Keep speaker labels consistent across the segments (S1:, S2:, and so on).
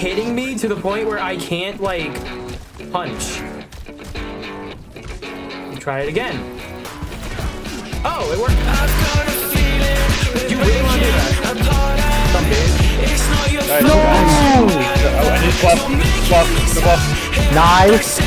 S1: hitting me to the point where I can't, like, punch. Try it again. Oh, it worked. You really want to do that? Some dude.
S2: No!
S3: I need buff.
S2: Nice.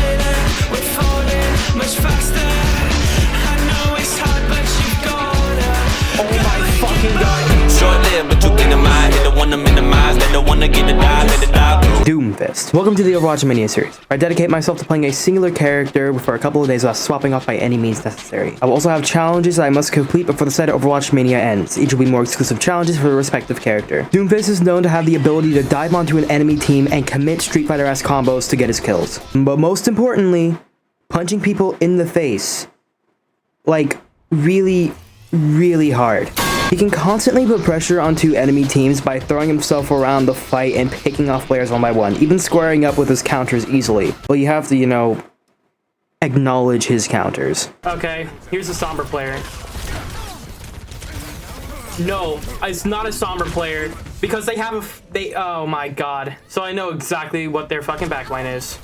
S1: Oh my fucking god.
S4: Short-lived, but you think of mine. They don't want to minimize. They don't want to get it die. Let it die.
S1: Doomfist. Welcome to the Overwatchmania series. I dedicate myself to playing a singular character for a couple of days without swapping off by any means necessary. I will also have challenges that I must complete before the said Overwatchmania ends. Each will be more exclusive challenges for the respective character. Doomfist is known to have the ability to dive onto an enemy team and commit Street Fighter-esque combos to get his kills. But most importantly, punching people in the face. Like, really hard. He can constantly put pressure onto enemy teams by throwing himself around the fight and picking off players one by one, even squaring up with his counters easily. But you have to, you know, acknowledge his counters. Okay, here's a Somber player. No, it's not a Somber player because they have a oh my god. So I know exactly what their fucking backline is.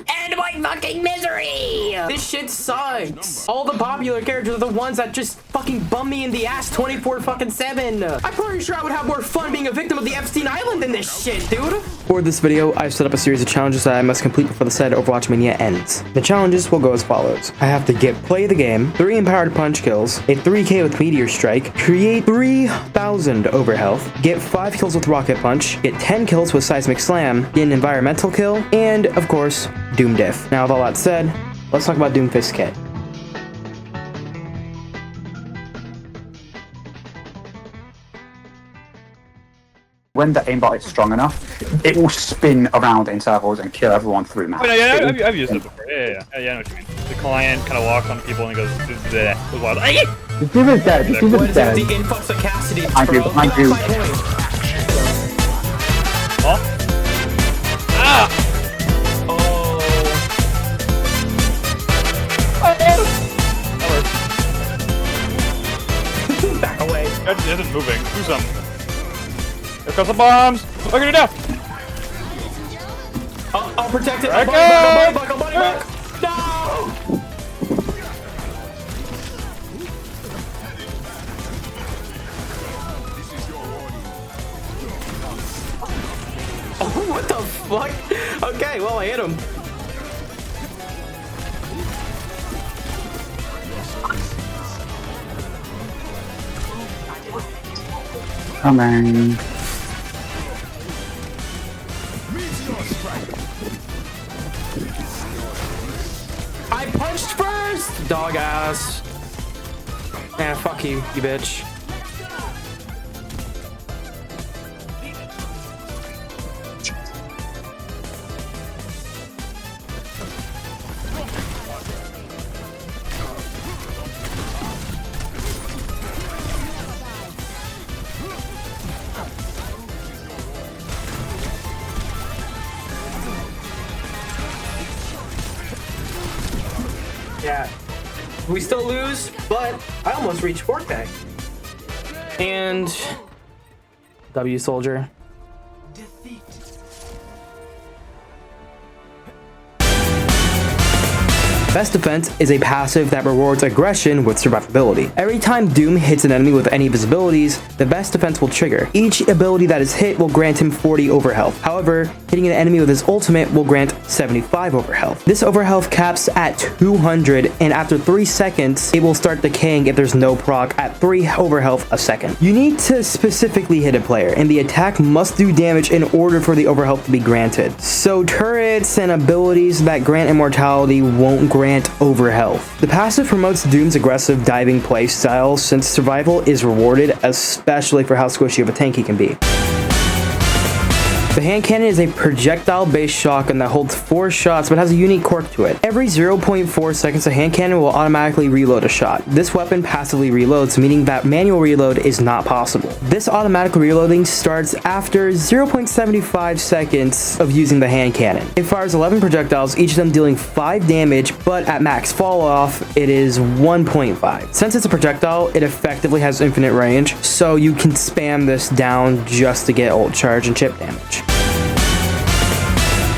S1: End my fucking misery! This shit sucks. All the popular characters are the ones that just fucking bum me in the ass 24/7. I'm pretty sure I would have more fun being a victim of the Epstein Island than this shit, dude. For this video, I've set up a series of challenges that I must complete before the said Overwatchmania ends. The challenges will go as follows. I have to play the game, 3 empowered punch kills, a 3k with Meteor Strike, create 3,000 overhealth, get 5 kills with Rocket Punch, get 10 kills with Seismic Slam, get an environmental kill, and of course, Doom Diff. Now with all that said, let's talk about Doomfist kit.
S2: When the aimbot is strong enough, it will spin around in circles and kill everyone through map.
S3: Oh, no, yeah, I've used it before. Yeah, I know what you mean. The client kind of walks on people and he goes, bleh, goes wild.
S2: The Doom is dead. The Doom is dead.
S1: The influx of Cassidy,
S2: I do.
S3: Oh. Ah!
S1: Oh.
S3: That works.
S1: Back away.
S3: It isn't moving. Do something. Here comes the bombs! Look at it now!
S1: I'll protect it.
S3: Okay.
S1: I'll buddy back. No! Oh, what the fuck? Okay, well, I hit him.
S2: Coming.
S1: I punched first! Dog ass. Eh, fuck you, you bitch. Yeah, we still lose, but I almost reached 4K. And W Soldier. Best Defense is a passive that rewards aggression with survivability. Every time Doom hits an enemy with any of his abilities, the Best Defense will trigger. Each ability that is hit will grant him 40 overhealth. However, hitting an enemy with his ultimate will grant 75 overhealth. This overhealth caps at 200, and after 3 seconds, it will start decaying if there's no proc at 3 overhealth a second. You need to specifically hit a player, and the attack must do damage in order for the overhealth to be granted. So turrets and abilities that grant immortality won't grant overhealth. The passive promotes Doom's aggressive diving play style since survival is rewarded, especially for how squishy of a tank he can be. The hand cannon is a projectile-based shotgun that holds 4 shots but has a unique quirk to it. Every 0.4 seconds, the hand cannon will automatically reload a shot. This weapon passively reloads, meaning that manual reload is not possible. This automatic reloading starts after 0.75 seconds of using the hand cannon. It fires 11 projectiles, each of them dealing 5 damage, but at max fall off, it is 1.5. Since it's a projectile, it effectively has infinite range, so you can spam this down just to get ult charge and chip damage.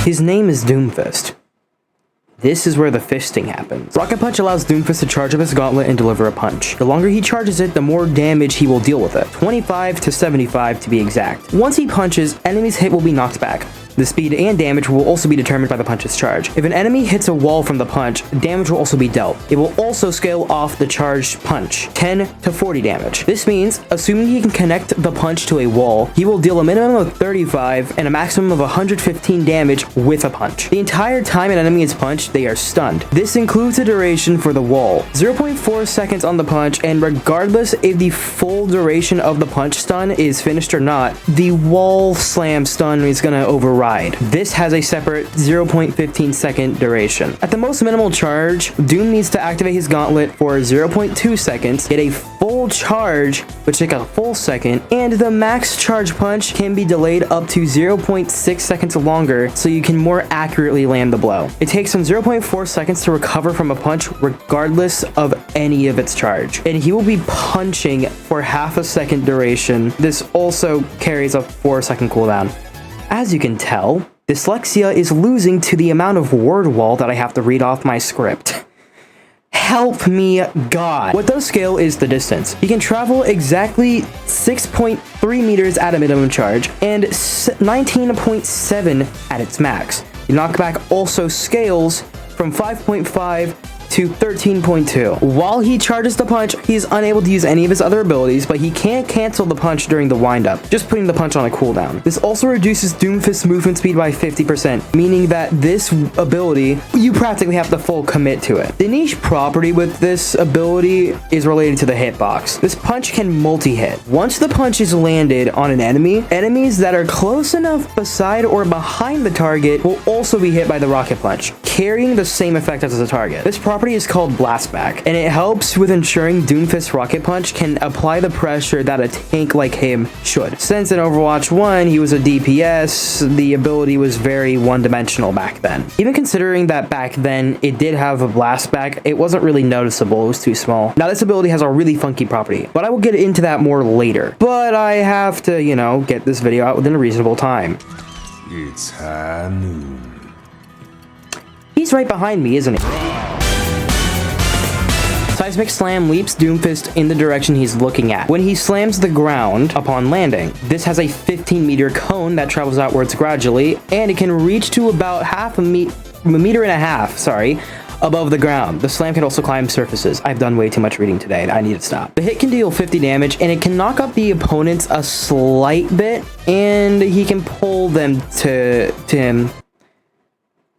S1: His name is Doomfist. This is where the fisting happens. Rocket Punch allows Doomfist to charge up his gauntlet and deliver a punch. The longer he charges it, the more damage he will deal with it. 25 to 75 to be exact. Once he punches, enemies hit will be knocked back. The speed and damage will also be determined by the punch's charge. If an enemy hits a wall from the punch, damage will also be dealt. It will also scale off the charged punch, 10 to 40 damage. This means, assuming he can connect the punch to a wall, he will deal a minimum of 35 and a maximum of 115 damage with a punch. The entire time an enemy is punched, they are stunned. This includes the duration for the wall, 0.4 seconds on the punch, and regardless if the full duration of the punch stun is finished or not, the wall slam stun is gonna override. This has a separate 0.15 second duration. At the most minimal charge, Doom needs to activate his gauntlet for 0.2 seconds, get a full charge, which takes a full second, and the max charge punch can be delayed up to 0.6 seconds longer so you can more accurately land the blow. It takes him 0.4 seconds to recover from a punch regardless of any of its charge, and he will be punching for half a second duration. This also carries a 4-second cooldown. As you can tell, dyslexia is losing to the amount of word wall that I have to read off my script. Help me, God. What does scale is the distance. He can travel exactly 6.3 meters at a minimum charge and 19.7 at its max. The knockback also scales from 5.5 to 13.2. While he charges the punch, he is unable to use any of his other abilities, but he can cancel the punch during the windup, just putting the punch on a cooldown. This also reduces Doomfist's movement speed by 50%, meaning that this ability, you practically have to full commit to it. The niche property with this ability is related to the hitbox. This punch can multi-hit. Once the punch is landed on an enemy, enemies that are close enough beside or behind the target will also be hit by the rocket punch, carrying the same effect as the target. This property is called Blastback, and it helps with ensuring Doomfist Rocket Punch can apply the pressure that a tank like him should. Since in Overwatch 1, he was a DPS, the ability was very one-dimensional back then. Even considering that back then it did have a Blastback, it wasn't really noticeable, it was too small. Now this ability has a really funky property, but I will get into that more later. But I have to, you know, get this video out within a reasonable time.
S5: It's high noon.
S1: He's right behind me, isn't he? Seismic Slam leaps Doomfist in the direction he's looking at. When he slams the ground upon landing, this has a 15-meter cone that travels outwards gradually, and it can reach to about a meter and a half, above the ground. The slam can also climb surfaces. I've done way too much reading today. I need to stop. The hit can deal 50 damage, and it can knock up the opponents a slight bit, and he can pull them to him.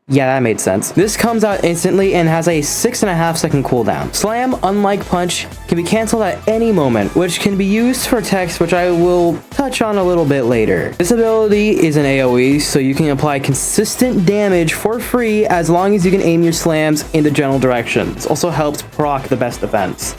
S1: Yeah, that made sense. This comes out instantly and has a 6.5 second cooldown. Slam, unlike Punch, can be cancelled at any moment, which can be used for text, which I will touch on a little bit later. This ability is an AoE, so you can apply consistent damage for free as long as you can aim your slams in the general direction. This also helps proc the best defense.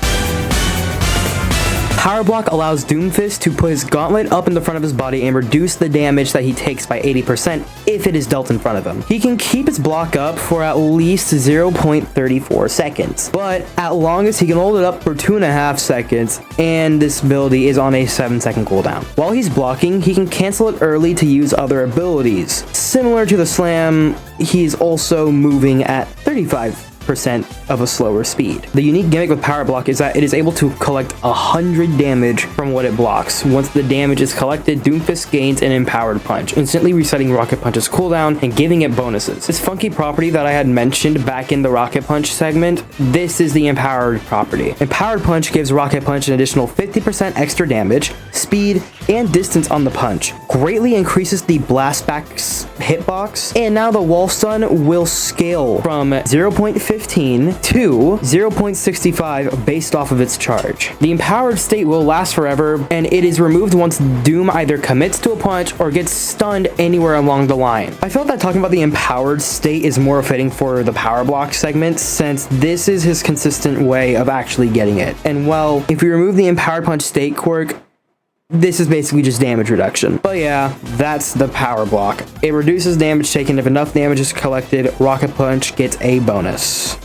S1: Power Block allows Doomfist to put his gauntlet up in the front of his body and reduce the damage that he takes by 80% if it is dealt in front of him. He can keep his block up for at least 0.34 seconds, but at longest he can hold it up for 2.5 seconds, and this ability is on a 7-second cooldown. While he's blocking, he can cancel it early to use other abilities. Similar to the slam, he's also moving at 35% of a slower speed. The unique gimmick with Power Block is that it is able to collect 100 damage from what it blocks. Once the damage is collected, Doomfist gains an Empowered Punch, instantly resetting Rocket Punch's cooldown and giving it bonuses. This funky property that I had mentioned back in the Rocket Punch segment, this is the Empowered property. Empowered Punch gives Rocket Punch an additional 50% extra damage, speed, and distance on the punch, greatly increases the Blastback's hitbox, and now the wall stun will scale from 0.15 15 to 0.65 based off of its charge. The empowered state will last forever, and it is removed once Doom either commits to a punch or gets stunned anywhere along the line. I felt that talking about the empowered state is more fitting for the power block segment, since this is his consistent way of actually getting it. And well, if we remove the empowered punch state quirk, this is basically just damage reduction. But yeah, that's the power block. It reduces damage taken if enough damage is collected. Rocket Punch gets a bonus.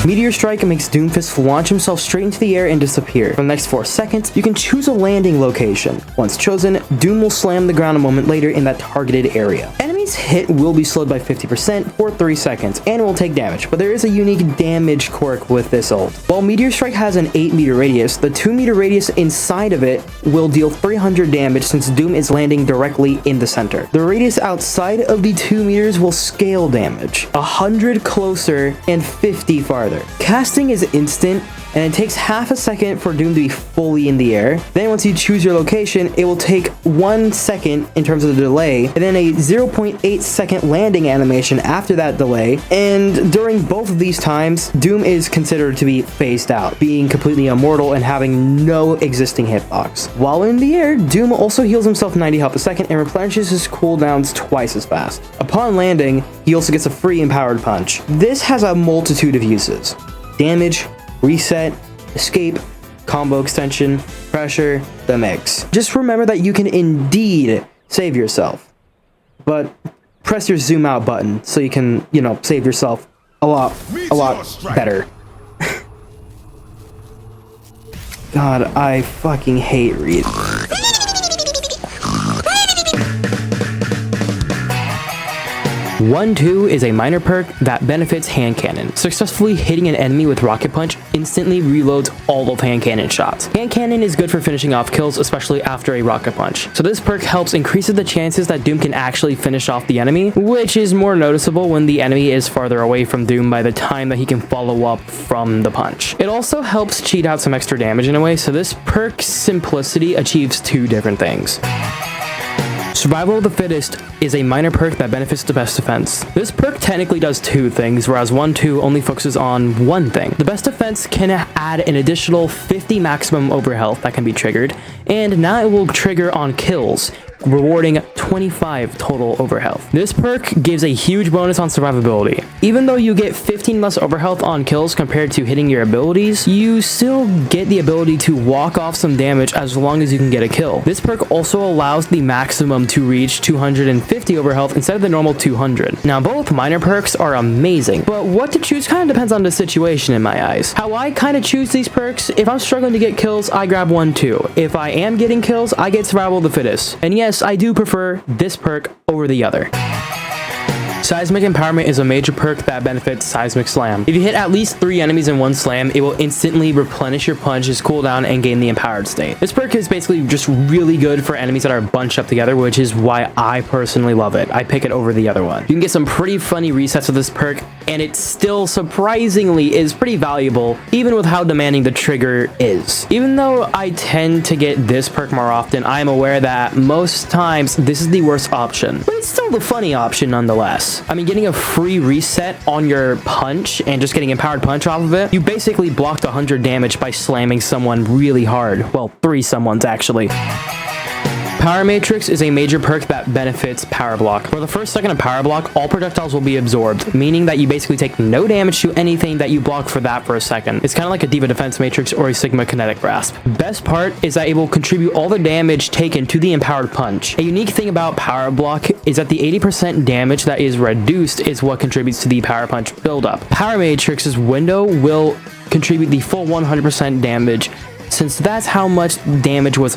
S1: Meteor Strike makes Doomfist launch himself straight into the air and disappear. For the next 4 seconds, you can choose a landing location. Once chosen, Doom will slam the ground a moment later in that targeted area. Enemies hit will be slowed by 50% for 3 seconds and will take damage, but there is a unique damage quirk with this ult. While Meteor Strike has an 8-meter radius, the 2-meter radius inside of it will deal 300 damage since Doom is landing directly in the center. The radius outside of the 2 meters will scale damage, 100 closer and 50 farther. Casting is instant, and it takes half a second for Doom to be fully in the air. Then once you choose your location, it will take 1 second in terms of the delay, and then a 0.8 second landing animation after that delay. And during both of these times, Doom is considered to be phased out, being completely immortal and having no existing hitbox. While in the air, Doom also heals himself 90 health a second and replenishes his cooldowns twice as fast. Upon landing, he also gets a free empowered punch. This has a multitude of uses: damage, reset, escape, combo extension, pressure, the mix. Just remember that you can indeed save yourself, but press your zoom out button so you can, you know, save yourself a lot better. God, I fucking hate read. 1-2 is a minor perk that benefits hand cannon. Successfully hitting an enemy with rocket punch instantly reloads all of hand cannon shots. Hand cannon is good for finishing off kills, especially after a rocket punch. So this perk helps increases the chances that Doom can actually finish off the enemy, which is more noticeable when the enemy is farther away from Doom by the time that he can follow up from the punch. It also helps cheat out some extra damage in a way, so this perk's simplicity achieves 2 different things. Survival of the Fittest is a minor perk that benefits the best defense. This perk technically does 2 things, whereas 1-2 only focuses on 1 thing. The best defense can add an additional 50 maximum over health that can be triggered, and now it will trigger on kills, rewarding 25 total over health. This perk gives a huge bonus on survivability. Even though you get 15 less over health on kills compared to hitting your abilities, you still get the ability to walk off some damage as long as you can get a kill. This perk also allows the maximum to reach 250 over health instead of the normal 200. Now both minor perks are amazing, but what to choose kind of depends on the situation in my eyes. How I kind of choose these perks: if I'm struggling to get kills, I grab 1-2. If I am getting kills, I get Survival of the Fittest. And yes, I do prefer this perk over the other. Seismic Empowerment is a major perk that benefits Seismic Slam. If you hit at least 3 enemies in one slam, it will instantly replenish your punch's cooldown and gain the empowered state. This perk is basically just really good for enemies that are bunched up together, which is why I personally love it. I pick it over the other one. You can get some pretty funny resets with this perk, and it still surprisingly is pretty valuable, even with how demanding the trigger is. Even though I tend to get this perk more often, I am aware that most times this is the worst option, but it's still the funny option nonetheless. I mean, getting a free reset on your punch and just getting empowered punch off of it, you basically blocked 100 damage by slamming someone really hard. Well, 3 someones actually. Power Matrix is a major perk that benefits Power Block. For the first second of Power Block, all projectiles will be absorbed, meaning that you basically take no damage to anything that you block for that for a second. It's kind of like a Diva Defense Matrix or a Sigma Kinetic Grasp. Best part is that it will contribute all the damage taken to the Empowered Punch. A unique thing about Power Block is that the 80% damage that is reduced is what contributes to the Power Punch buildup. Power Matrix's window will contribute the full 100% damage, since that's how much damage was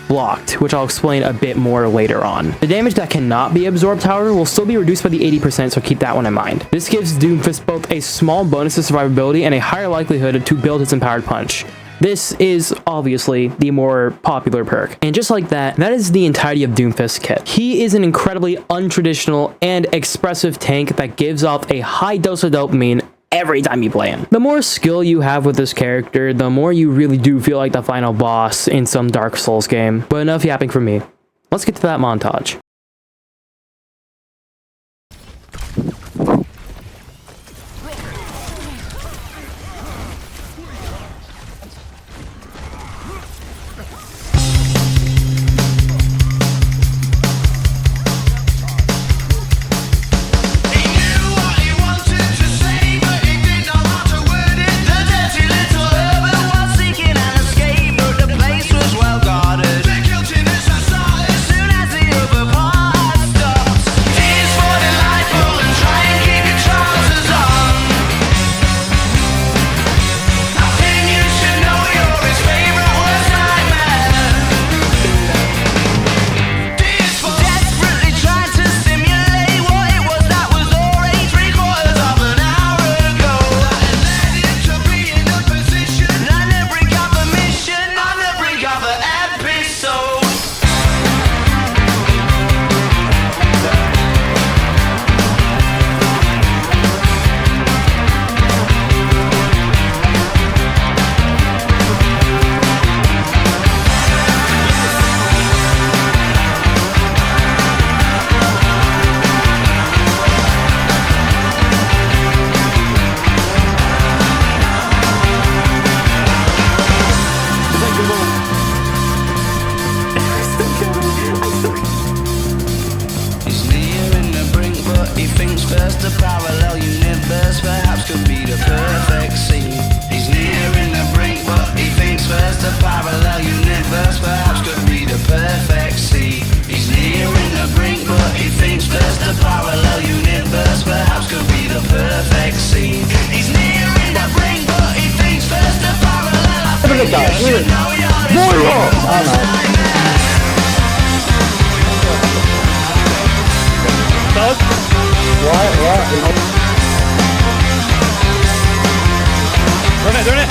S1: blocked, which I'll explain a bit more later on. The damage that cannot be absorbed, however, will still be reduced by the 80%, so keep that one in mind. This gives Doomfist both a small bonus to survivability and a higher likelihood to build his empowered punch. This is obviously the more popular perk. And just like that, that is the entirety of Doomfist's kit. He is an incredibly untraditional and expressive tank that gives off a high dose of dopamine every time you play him. The more skill you have with this character, the more you really do feel like the final boss in some Dark Souls game. But enough yapping from me. Let's get to that montage.
S3: Run it.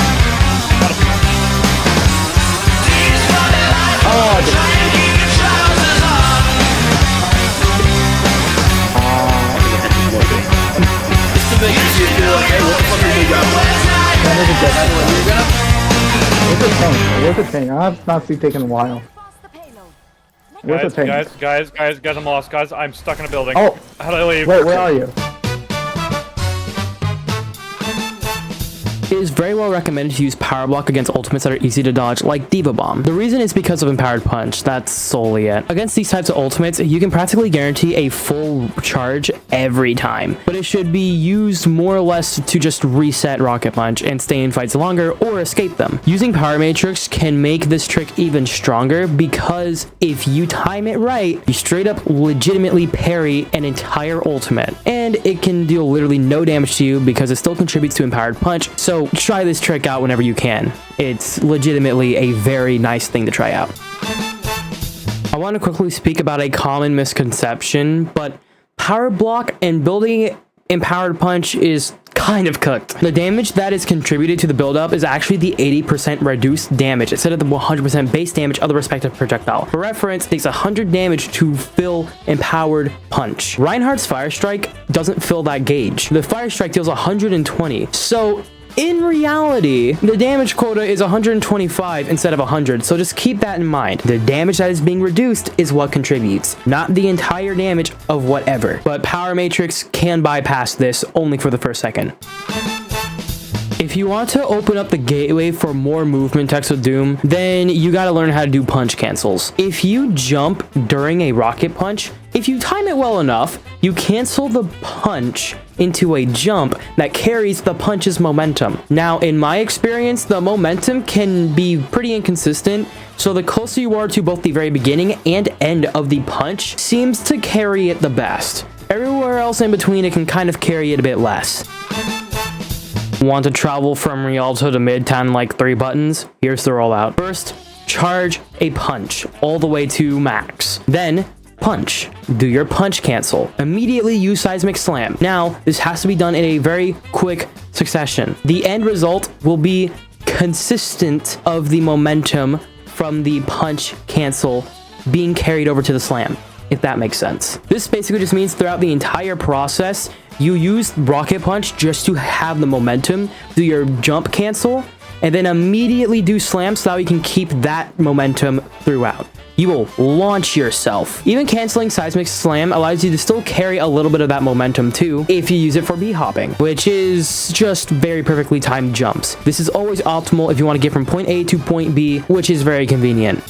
S6: Where's the tank? I've not seen taking a while. Where's the tank?
S3: Guys, I'm lost. Guys, I'm stuck in a building.
S6: Oh!
S3: How do I leave?
S6: Wait, where are you?
S1: It is very well recommended to use power block against ultimates that are easy to dodge, like Diva Bomb. The reason is because of Empowered Punch, that's solely it. Against these types of ultimates, you can practically guarantee a full charge every time, but it should be used more or less to just reset Rocket Punch and stay in fights longer or escape them. Using Power Matrix can make this trick even stronger because if you time it right, you straight up legitimately parry an entire ultimate, and it can deal literally no damage to you because it still contributes to Empowered Punch. So try this trick out whenever you can. It's legitimately a very nice thing to try out. I want to quickly speak about a common misconception, but power block and building Empowered Punch is kind of cooked. The damage that is contributed to the build-up is actually the 80% reduced damage instead of the 100% base damage of the respective projectile. For reference, it takes 100 damage to fill Empowered Punch. Reinhardt's Fire Strike doesn't fill that gauge. The Fire Strike deals 120. So in reality, the damage quota is 125 instead of 100, so just keep that in mind. The damage that is being reduced is what contributes, not the entire damage of whatever. But Power Matrix can bypass this only for the first second. If you want to open up the gateway for more movement techs with Doom, then you gotta learn how to do punch cancels. If you jump during a rocket punch, if you time it well enough, you cancel the punch into a jump that carries the punch's momentum. Now, in my experience, the momentum can be pretty inconsistent, so the closer you are to both the very beginning and end of the punch seems to carry it the best. Everywhere else in between, it can kind of carry it a bit less. Want to travel from Rialto to Midtown like 3 buttons? Here's the rollout. First, charge a punch all the way to max. Then, punch. Do your punch cancel. Immediately use Seismic Slam. Now, this has to be done in a very quick succession. The end result will be consistent of the momentum from the punch cancel being carried over to the slam. if that makes sense. This basically just means throughout the entire process, you use Rocket Punch just to have the momentum, do your jump cancel, and then immediately do slam so that you can keep that momentum throughout. You will launch yourself. Even canceling Seismic Slam allows you to still carry a little bit of that momentum too if you use it for B-hopping, which is just very perfectly timed jumps. This is always optimal if you want to get from point A to point B, which is very convenient.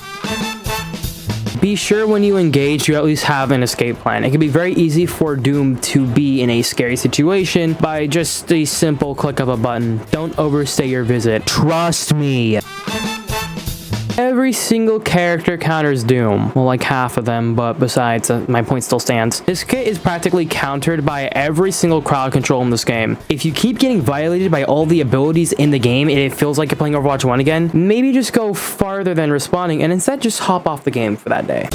S1: Be sure when you engage, you at least have an escape plan. It can be very easy for Doom to be in a scary situation by just a simple click of a button. Don't overstay your visit. Trust me. Every single character counters Doom. Well, like half of them, but besides, my point still stands. This kit is practically countered by every single crowd control in this game. If you keep getting violated by all the abilities in the game and it feels like you're playing Overwatch 1 again, maybe just go farther than responding and instead just hop off the game for that day.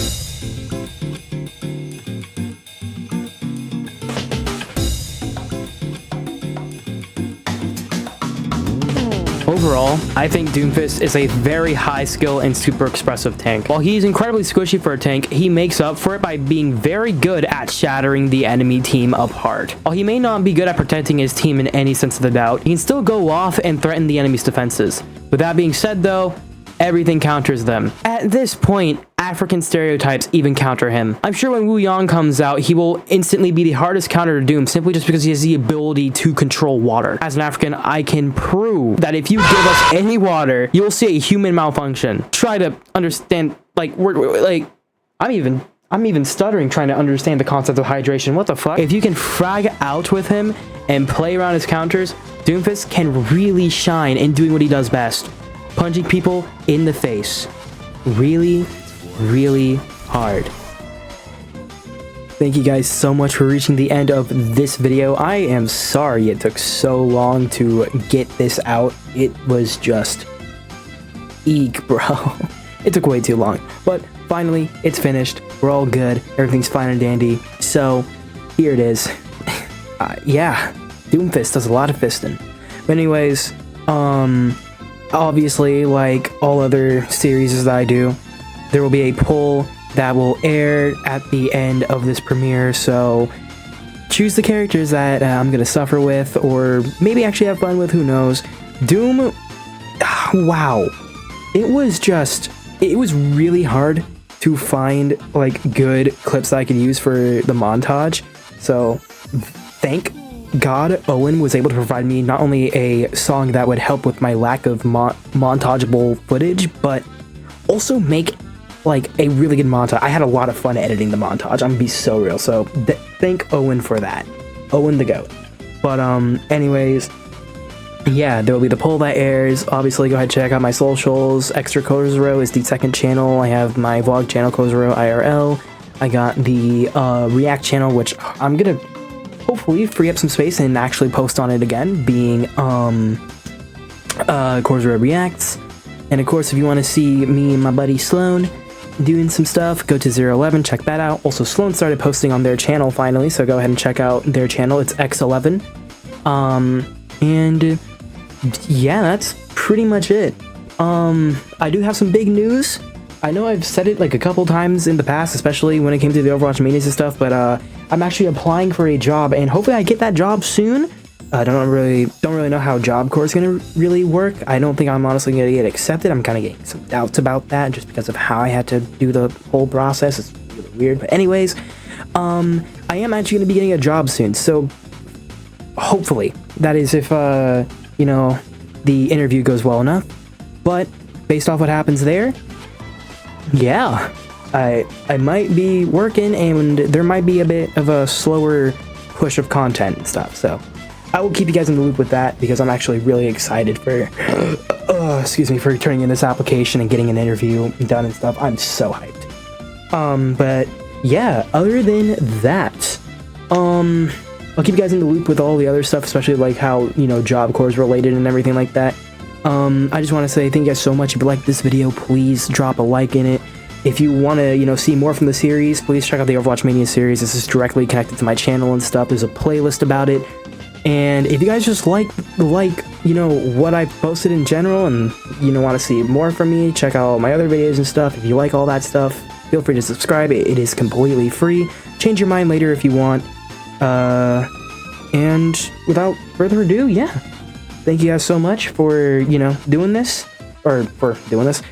S1: Overall, I think Doomfist is a very high skill and super expressive tank. While he's incredibly squishy for a tank, he makes up for it by being very good at shattering the enemy team apart. While he may not be good at protecting his team in any sense of the doubt, he can still go off and threaten the enemy's defenses. With that being said though, everything counters them. At this point, African stereotypes even counter him. I'm sure when Wu Yang comes out, he will instantly be the hardest counter to Doom simply just because he has the ability to control water. As an African, I can prove that if you give us any water, you'll see a human malfunction. Try to understand, like, I'm even stuttering trying to understand the concept of hydration. What the fuck? If you can frag out with him and play around his counters, Doomfist can really shine in doing what he does best. Punching people in the face. Really, really hard. Thank you guys so much for reaching the end of this video. I am sorry it took so long to get this out. It was just eek, bro. It took way too long. But finally, it's finished. We're all good. Everything's fine and dandy. So, here it is. Yeah, Doomfist does a lot of fisting. But anyways, obviously, like all other series that I do, there will be a poll that will air at the end of this premiere, so choose the characters that I'm gonna suffer with, or maybe actually have fun with, who knows. Doom, wow. It was really hard to find, like, good clips that I could use for the montage, so thank God Owen was able to provide me not only a song that would help with my lack of montageable footage, but also make like a really good montage. I had a lot of fun editing the montage. I'm gonna be so real. So thank Owen for that. Owen the GOAT. But anyways, yeah, there will be the poll that airs. Obviously, go ahead and check out my socials. Extra Korzero is the second channel. I have my vlog channel, Korzero IRL. I got the React channel, which I'm gonna hopefully free up some space and actually post on it again, being Korzero Reacts. And of course, if you want to see me and my buddy Sloan doing some stuff, go to 011, check that out. Also, Sloan started posting on their channel finally, so go ahead and check out their channel. It's X11. And yeah, that's pretty much it. I do have some big news. I know I've said it like a couple times in the past, especially when it came to the Overwatchmania and stuff, but I'm actually applying for a job, and hopefully I get that job soon. I don't really know how Job Corps is gonna really work. I don't think I'm honestly gonna get accepted. I'm kind of getting some doubts about that just because of how I had to do the whole process. It's really weird, but anyways, I am actually gonna be getting a job soon, so hopefully that is if you know, the interview goes well enough. But based off what happens there, yeah, I might be working, and there might be a bit of a slower push of content and stuff, so I will keep you guys in the loop with that, because I'm actually really excited for excuse me, for turning in this application and getting an interview done and stuff. I'm so hyped. But yeah, other than that, I'll keep you guys in the loop with all the other stuff, especially like how, you know, Job Corps is related and everything like that. I just want to say thank you guys so much. If you like this video, please drop a like in it. If you want to, you know, see more from the series, please check out the Overwatchmania series. This is directly connected to my channel and stuff. There's a playlist about it. And if you guys just like, you know, what I posted in general, and, you know, want to see more from me, check out all my other videos and stuff. If you like all that stuff, feel free to subscribe. It is completely free. Change your mind later if you want. And without further ado, yeah. Thank you guys so much for, you know, doing this. For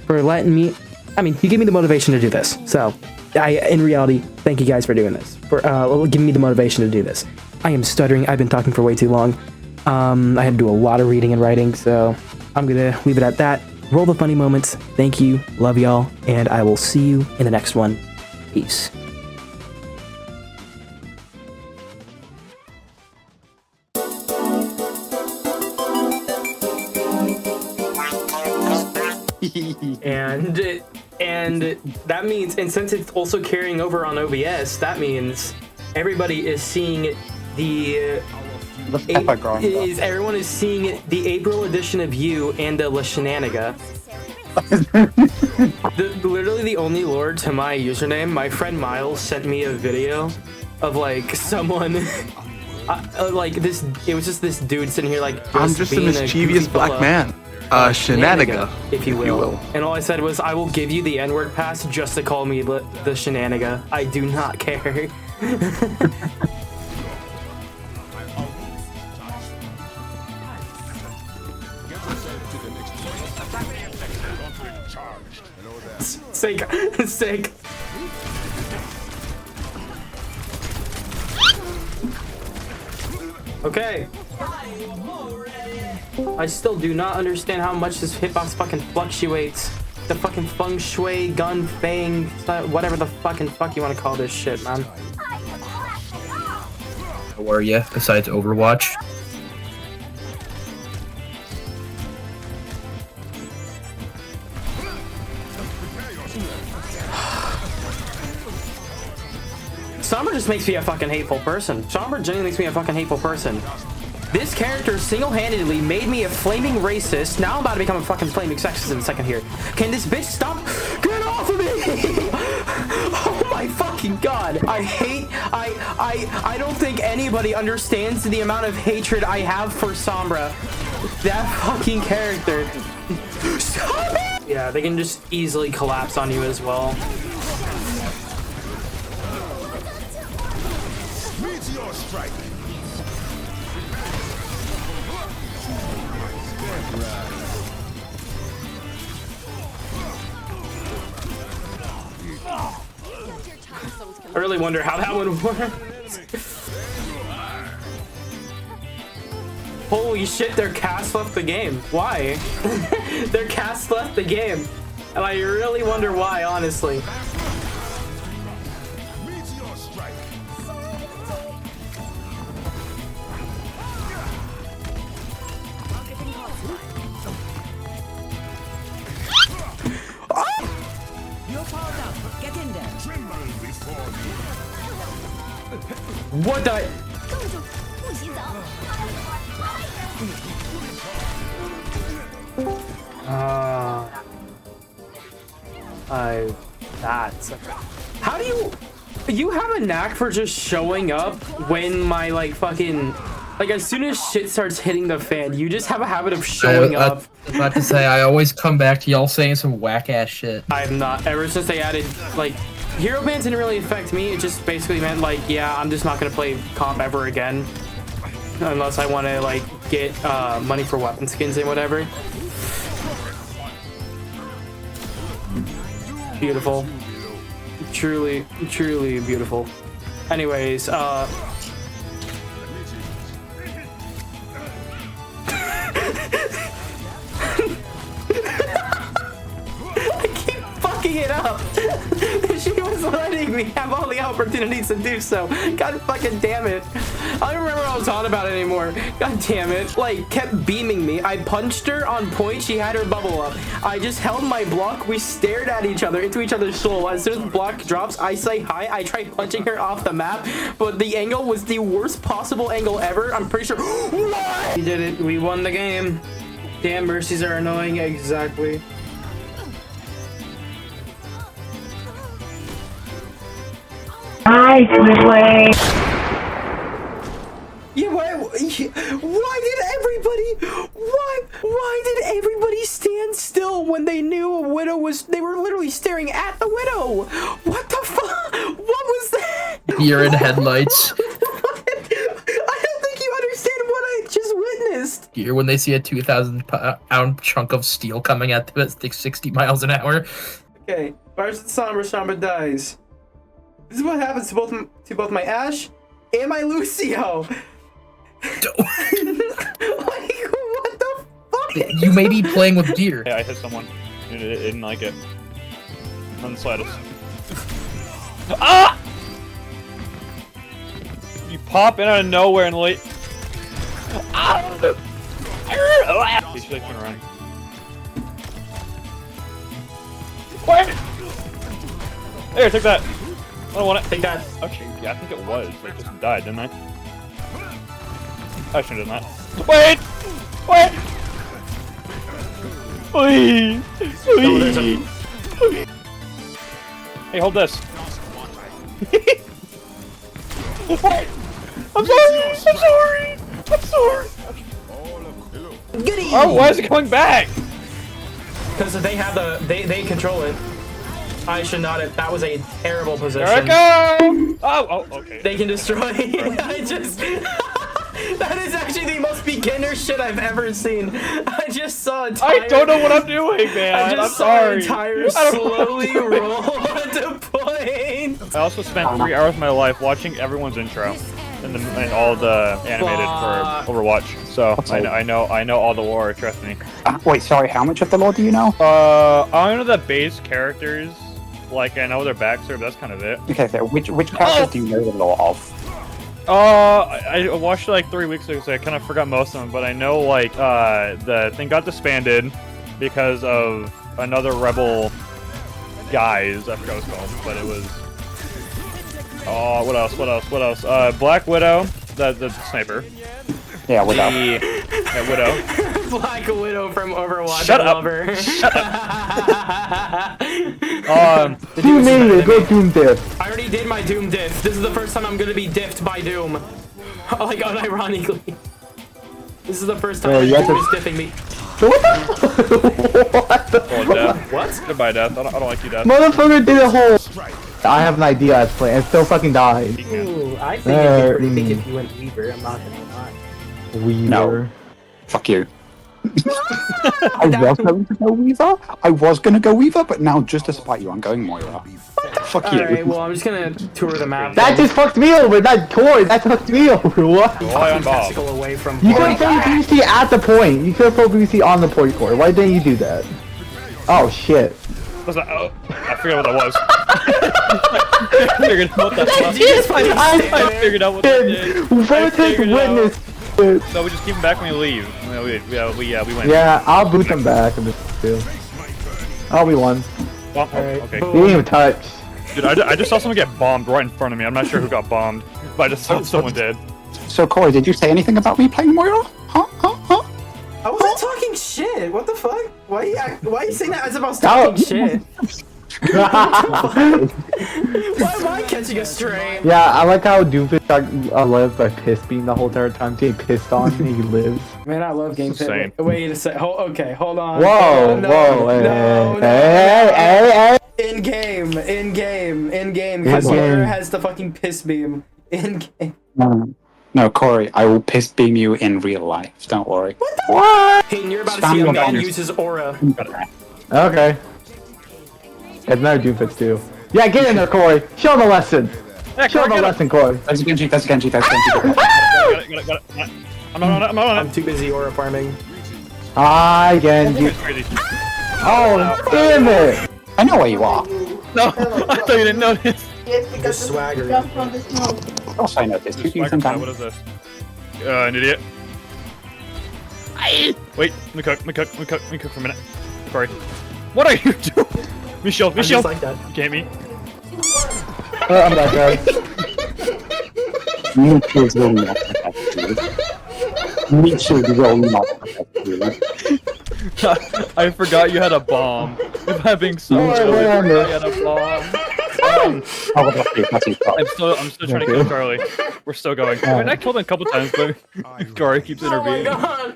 S1: letting me... I mean, you give me the motivation to do this. So, in reality, thank you guys for doing this. For giving me the motivation to do this. I am stuttering. I've been talking for way too long. I had to do a lot of reading and writing, so I'm gonna leave it at that. Roll the funny moments. Thank you. Love y'all. And I will see you in the next one. Peace. And that means, and since it's also carrying over on OBS, that means everybody is seeing everyone is seeing the April edition of you and the La Shenaniga. Literally the only lore to my username. My friend Miles sent me a video of like someone like this. It was just this dude sitting here like,
S7: I'm just a mischievous black man. Shenaniga,
S1: if you will. And all I said was, I will give you the N-word pass just to call me the Shenaniga. I do not care. Sick. Okay. I still do not understand how much this hitbox fucking fluctuates. The fucking feng shui, gun, fang, whatever the fuck you want to call this shit, man.
S8: How are you, besides Overwatch?
S1: Sombra just makes me a fucking hateful person. Sombra genuinely makes me a fucking hateful person. This character single-handedly made me a flaming racist. Now I'm about to become a fucking flaming sexist in a second here. Can this bitch stop? Get off of me! Oh my fucking god. I don't think anybody understands the amount of hatred I have for Sombra. That fucking character. Stop it! Yeah, they can just easily collapse on you as well.
S5: Meteor Strike.
S1: I really wonder how that would work. Holy shit, their cast left the game. Why? Their cast left the game. And I really wonder why, honestly.
S5: Meteor Strike.
S1: What the? That's... How do you have a knack for just showing up when my like fucking... Like as soon as shit starts hitting the fan, you just have a habit of showing up.
S8: I was about to say, I always come back to y'all saying some whack ass shit.
S1: I'm not. Ever since they added like... Hero bans didn't really affect me. It just basically meant like, yeah, I'm just not gonna play comp ever again, unless I want to like get money for weapon skins and whatever. Beautiful, truly beautiful. Anyways, it up. She was letting me have all the opportunities to do so. God fucking damn it. I don't remember what I was on about anymore. God damn it. Like, kept beaming me. I punched her on point. She had her bubble up. I just held my block. We stared at each other, into each other's soul. As soon as the block drops, I say hi. I try punching her off the map, but the angle was the worst possible angle ever. I'm pretty sure. What? We did it. We won the game. Damn, mercies are annoying. Exactly. Yeah, why did everybody stand still when when they knew a widow was. They were literally staring at the widow. What the fuck? What was that?
S8: Deer in headlights.
S1: I don't think you understand what I just witnessed.
S8: Deer when they see a 2,000-pound chunk of steel coming at them at 60 miles an hour.
S1: Okay, Fires the Somber, Somber dies. This is what happens to both my Ashe and my Lucio. Like, what the fuck?
S8: You may be playing with deer.
S3: Yeah, I hit someone. It didn't like it. None the slightest. Ah! You pop in out of nowhere and late. Ah! You should like turn around. What? There, take that. I don't want it. Take that. Actually, yeah, I think it was. It just died, didn't I? I shouldn't have done that. Wait! Wait! Please! Please! Hey, hold this. What? I'm sorry! I'm sorry! I'm sorry!
S1: Goody!
S3: Oh, why is it coming back?
S1: Because they have the they control it. I should not have. That was a terrible position.
S3: There I go! Oh, okay.
S1: They can destroy. I just. That is actually the most beginner shit I've ever seen. I just saw a tire.
S3: I don't know what I'm doing, man.
S1: I just
S3: I'm
S1: saw
S3: sorry.
S1: a tire slowly roll to point.
S3: I also spent 3 hours of my life watching everyone's intro and all the animated for Overwatch. So I know all the lore. Trust me.
S2: Wait, sorry. How much of the lore do you know?
S3: I know the base characters. Like I know their backstory, but that's kind of it.
S2: Okay, so which characters do you know the lore of?
S3: I watched it like 3 weeks ago, so I kind of forgot most of them. But I know like the thing got disbanded because of another rebel guys. I forgot what it's called, but it was. Oh, what else? What else? What else? Black Widow, the sniper.
S2: Yeah, Widow.
S3: Yeah, Widow.
S1: Black Widow from Overwatch.
S3: Shut
S1: I
S3: up.
S1: love her.
S3: Shut up.
S6: Doom Mania, go Doom Diff.
S1: I already did my Doom diff. This is the first time I'm gonna be diffed by Doom. Like unironically. This is the first time Doom is diffing me.
S6: What the?
S3: Oh, Death. What? Goodbye, Death. I don't like you, Death.
S6: Motherfucker did a whole. I have an idea I was playing and still fucking died.
S1: Ooh, I think it'd be pretty big if you went Weaver. I'm not gonna lie.
S6: Weaver.
S2: No. Fuck you. I was going to go Weaver. I was going to go Weaver, but now just to spite you, I'm going Moira. Fuck you.
S1: Alright, well, I'm just gonna tour the map.
S6: That just fucked me over. That Corey, that fucked me over. What?
S3: Why on Bob?
S1: Away from
S6: You could have played BC at the point. You could have played BC on the point, Corey. Why didn't you do that? Oh shit.
S3: What's that? Oh, I forgot what that was. I figured out what that was. I figured out what that did.
S6: Versus witness.
S3: So we just keep him back when we leave. We win.
S6: Yeah, I'll boot them back a bit too. I'll be one.
S3: Oh, okay.
S6: You didn't even touch.
S3: Dude, I just saw someone get bombed right in front of me. I'm not sure who got bombed, but I just saw someone did.
S2: So Corey, did you say anything about me playing Moira? Huh?
S1: I wasn't talking shit. What the fuck? Why are you saying that as if I was talking shit? Why am I catching a stray?
S6: Yeah, I like how Doomfist lived by piss being the whole entire time. Getting pissed on, and he lives.
S1: Man, I love game
S3: Insane.
S1: Wait a sec. Okay, hold on.
S6: Whoa, hey.
S1: In game. Korzero has the fucking piss beam. In game.
S2: No, Corey, I will piss beam you in real life. Don't worry.
S1: What? Hayden, you're about to see a
S2: Spam
S1: man
S2: your
S1: use his aura.
S6: Okay. It's another Doomfist too. Yeah, get in there, Corey. Show him a lesson.
S3: Yeah,
S6: Show him a lesson, Corey.
S2: That's Genji.
S3: Got it. I'm not on it.
S1: I'm too busy aura farming.
S6: Hi, Genji.
S3: Crazy.
S6: Oh, damn it.
S2: I know where you are.
S3: No, I thought you didn't notice.
S1: Your swagger.
S2: Of course I noticed. You
S3: What is this? An idiot. Wait, let me cook for a minute. Sorry. What are you doing? Michelle.
S1: Just like that.
S3: You can't me.
S6: I'm back, guys.
S2: Me too is really not Me too is really not
S3: I forgot you had a bomb. If I'm being so
S6: Alright,
S3: silly, I
S6: whatever.
S3: had a bomb. I'm still trying to kill Charlie. We're still going. I mean, I killed him a couple times, but Charlie keeps intervening.
S1: Oh my god.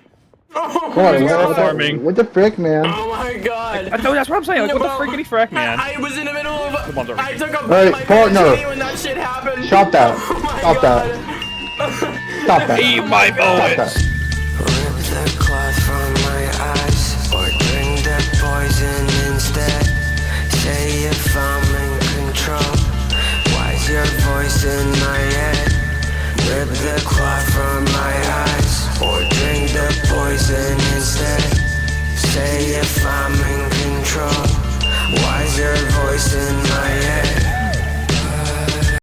S6: Corey,
S3: farming.
S6: what the frick, man?
S1: Oh my god.
S3: That's what I'm saying. Like, what the frickity frack, man?
S9: I was in the middle of.
S3: One's over
S9: I
S3: here.
S9: took a
S6: Alright,
S9: my
S6: partner.
S9: when that shit happened.
S6: Stop that.
S9: Oh my
S6: Stop
S9: God.
S6: that. Stop that.
S3: Eat my
S6: Stop
S3: bullets.
S6: that.